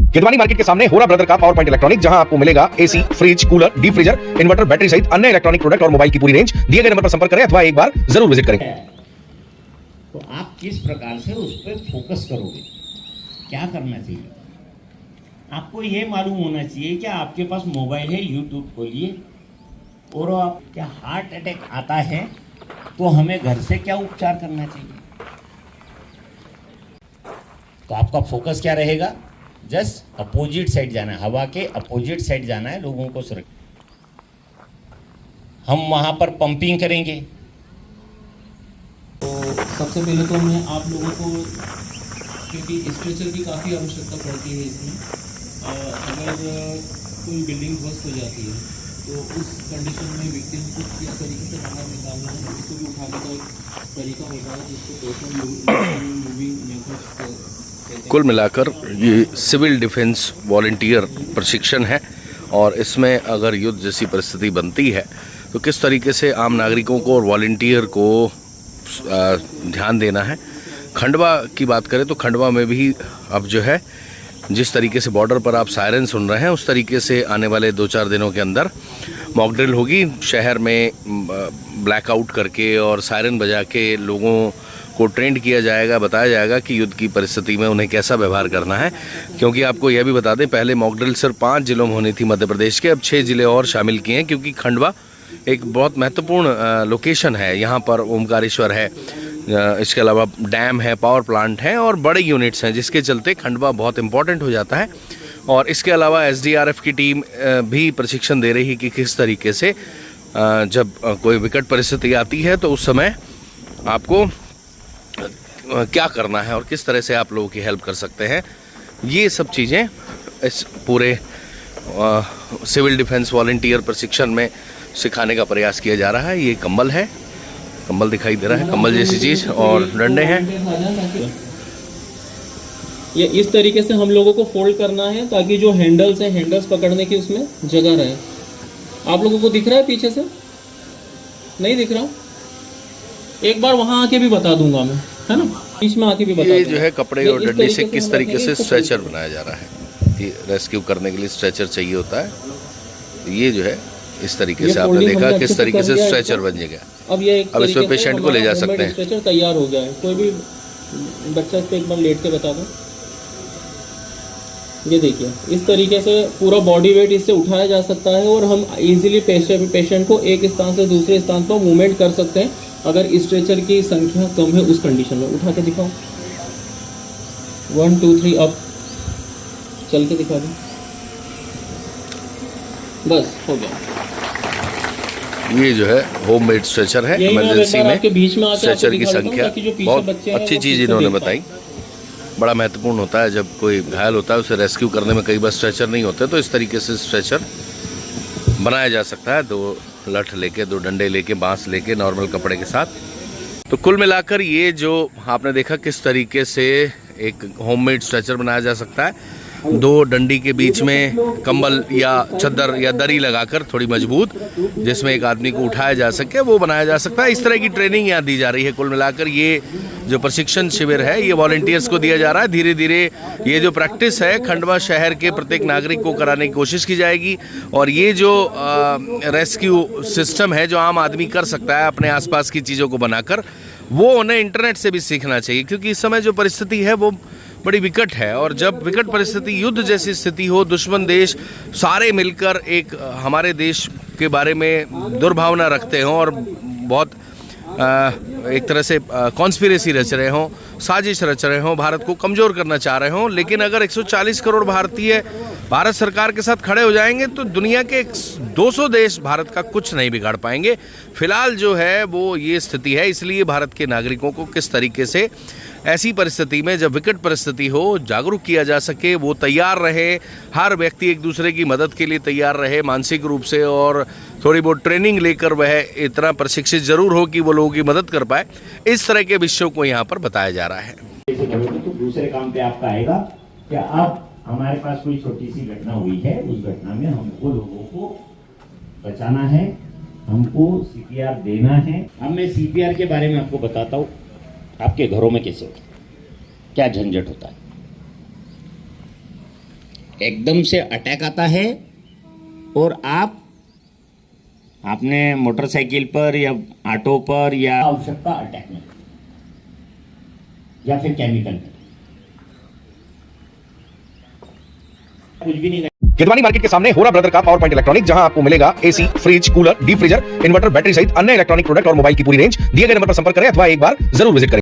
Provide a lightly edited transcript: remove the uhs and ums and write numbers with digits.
किदवानी market के सामने होरा ब्रदर का पावर पॉइंट इलेक्ट्रॉनिक, जहां आपको मिलेगा AC, fridge, cooler, deep freezer, inverter, battery सहित अन्य इलेक्ट्रॉनिक प्रोडक्ट और मोबाइल की पूरी रेंज। दिए गए नंबर पर संपर्क करें अथवा एक बार जरूर विजिट करें। तो आप किस प्रकार से उस पर फोकस करोगे, क्या करना चाहिए? आपको ये मालूम होना चाहिए कि आपके पास मोबाइल है, यूट्यूब खोलिए और आप क्या हार्ट अटैक आता है तो हमें घर से क्या उपचार करना चाहिए। तो आपका फोकस क्या रहेगा? जस्ट अपोजिट साइड जाना है, हवा के अपोजिट साइड जाना है, लोगों को सुरक्षित। हम वहां पर पंपिंग करेंगे। तो सबसे पहले तो मैं आप लोगों को, क्योंकि स्ट्रेचर की काफ़ी आवश्यकता पड़ती है इसमें, अगर कोई बिल्डिंग ध्वस्त हो जाती है तो उस कंडीशन में विक्टिम को किस तरीके से बाहर निकालना है, इसको भी उठाने का एक तरीका होता है जिसको पर्सनल मूविंग मेथड्स। कुल मिलाकर ये सिविल डिफेंस वॉलंटियर प्रशिक्षण है और इसमें अगर युद्ध जैसी परिस्थिति बनती है तो किस तरीके से आम नागरिकों को और वॉलंटियर को ध्यान देना है। खंडवा की बात करें तो खंडवा में भी अब जो है जिस तरीके से बॉर्डर पर आप सायरन सुन रहे हैं उस तरीके से आने वाले 2-4 दिनों के अंदर मॉक ड्रिल होगी। शहर में ब्लैकआउट करके और सायरन बजा के लोगों को ट्रेंड किया जाएगा, बताया जाएगा कि युद्ध की परिस्थिति में उन्हें कैसा व्यवहार करना है। क्योंकि आपको यह भी बता दें, पहले मॉक ड्रिल सिर्फ 5 जिलों में होनी थी मध्य प्रदेश के, अब 6 जिले और शामिल किए हैं क्योंकि खंडवा एक बहुत महत्वपूर्ण लोकेशन है। यहाँ पर ओमकारेश्वर है, इसके अलावा डैम है, पावर प्लांट है और बड़े यूनिट्स हैं, जिसके चलते खंडवा बहुत इम्पॉर्टेंट हो जाता है। और इसके अलावा एसडीआरएफ की टीम भी प्रशिक्षण दे रही है कि किस तरीके से जब कोई विकट परिस्थिति आती है तो उस समय आपको क्या करना है और किस तरह से आप लोगों की हेल्प कर सकते हैं। ये सब चीज़ें इस पूरे सिविल डिफेंस वॉलंटियर प्रशिक्षण में सिखाने का प्रयास किया जा रहा है। ये कंबल है, कंबल दिखाई दे रहा है, कंबल जैसी चीज़, और डंडे हैं। ये इस तरीके से हम लोगों को फोल्ड करना है ताकि जो हैंडल्स हैं, हैंडल्स पकड़ने की उसमें जगह रहे। आप लोगों को दिख रहा है पीछे से? नहीं दिख रहा? एक बार वहाँ आके भी बता दूंगा मैं, है ना, बीच में आके भी बता दूंगा। ये जो है कपड़े और डंडे से किस तरीके से स्ट्रेचर बनाया जा रहा है। ये रेस्क्यू करने के लिए स्ट्रेचर चाहिए होता है। तो ये जो है इस तरीके से आपने देखा किस तरीके से स्ट्रेचर बन जाएगा। अब इसमें पेशेंट को ले जा सकते हैं। स्ट्रेचर तैयार हो गया है। कोई भी बच्चा इस पर एक बार लेट के बता दो। ये देखिए, इस तरीके से पूरा बॉडी वेट इससे उठाया जा सकता है और हम इजीली पेशेंट को एक स्थान से दूसरे स्थान पर मूवमेंट कर सकते हैं अगर स्ट्रेचर की संख्या कम है उस कंडीशन में। उठा के दिखाओ, 1 2 3 अप, चल के दिखा दो, बस हो गया। ये जो है होममेड स्ट्रेचर है। इमरजेंसी में स्ट्रेचर की संख्या बहुत अच्छी चीज़ इन्होंने बताई। बड़ा महत्वपूर्ण होता है, जब कोई घायल होता है उसे रेस्क्यू करने में कई बार स्ट्रेचर नहीं होते, तो इस तरीके से स्ट्रेचर बनाया जा सकता है। 2 लठ लेके, 2 डंडे लेके, बांस लेके, नॉर्मल कपड़े के साथ। तो कुल मिलाकर ये जो आपने देखा किस तरीके से एक होममेड स्ट्रेचर बनाया जा सकता है। 2 डंडी के बीच में कंबल या चद्दर या दरी लगाकर थोड़ी मजबूत, जिसमें एक आदमी को उठाया जा सके, वो बनाया जा सकता है। इस तरह की ट्रेनिंग यहाँ दी जा रही है। कुल मिलाकर ये जो प्रशिक्षण शिविर है ये वॉलंटियर्स को दिया जा रहा है। धीरे धीरे ये जो प्रैक्टिस है खंडवा शहर के प्रत्येक नागरिक को कराने की कोशिश की जाएगी। और ये जो रेस्क्यू सिस्टम है जो आम आदमी कर सकता है अपने आसपास की चीज़ों को बनाकर, वो उन्हें इंटरनेट से भी सीखना चाहिए। क्योंकि इस समय जो परिस्थिति है वो बड़ी विकट है और जब विकट परिस्थिति, युद्ध जैसी स्थिति हो, दुश्मन देश सारे मिलकर एक हमारे देश के बारे में दुर्भावना रखते हों और बहुत एक तरह से कॉन्स्पिरेसी रच रहे हों, साजिश रच रहे हों, भारत को कमज़ोर करना चाह रहे हों, लेकिन अगर 140 करोड़ भारतीय भारत सरकार के साथ खड़े हो जाएंगे तो दुनिया के 200 देश भारत का कुछ नहीं बिगाड़ पाएंगे। फिलहाल जो है वो ये स्थिति है। इसलिए भारत के नागरिकों को किस तरीके से ऐसी परिस्थिति में, जब विकट परिस्थिति हो, जागरूक किया जा सके, वो तैयार रहे। हर व्यक्ति एक दूसरे की मदद के लिए तैयार रहे मानसिक रूप से, और थोड़ी बहुत ट्रेनिंग लेकर वह इतना प्रशिक्षित जरूर हो कि वो लोगों की मदद कर पाए। इस तरह के विषयों को यहाँ पर बताया जा रहा है। तो दूसरे काम पे आपका आएगा कि अब हमारे पास कोई छोटी सी घटना हुई है, उस घटना में हमको लोगों को बचाना है, हमको सीपीआर देना है। अब मैं सीपीआर के बारे में आपको बताता हूँ। आपके घरों में कैसे होता है, क्या झंझट होता है। एकदम से अटैक आता है और आपने मोटरसाइकिल पर या ऑटो पर या आवश्यकता अटैक में या फिर केमिकल में कुछ भी नहीं। केदवानी मार्केट के सामने होरा ब्रदर का पावर पॉइंट इलेक्ट्रॉनिक, जहां आपको मिलेगा AC, fridge, cooler, deep freezer, inverter, battery सहित अन्य इलेक्ट्रॉनिक प्रोडक्ट और मोबाइल की पूरी रेंज। दिए गए नंबर पर संपर्क करें अथवा एक बार जरूर विजिट करें।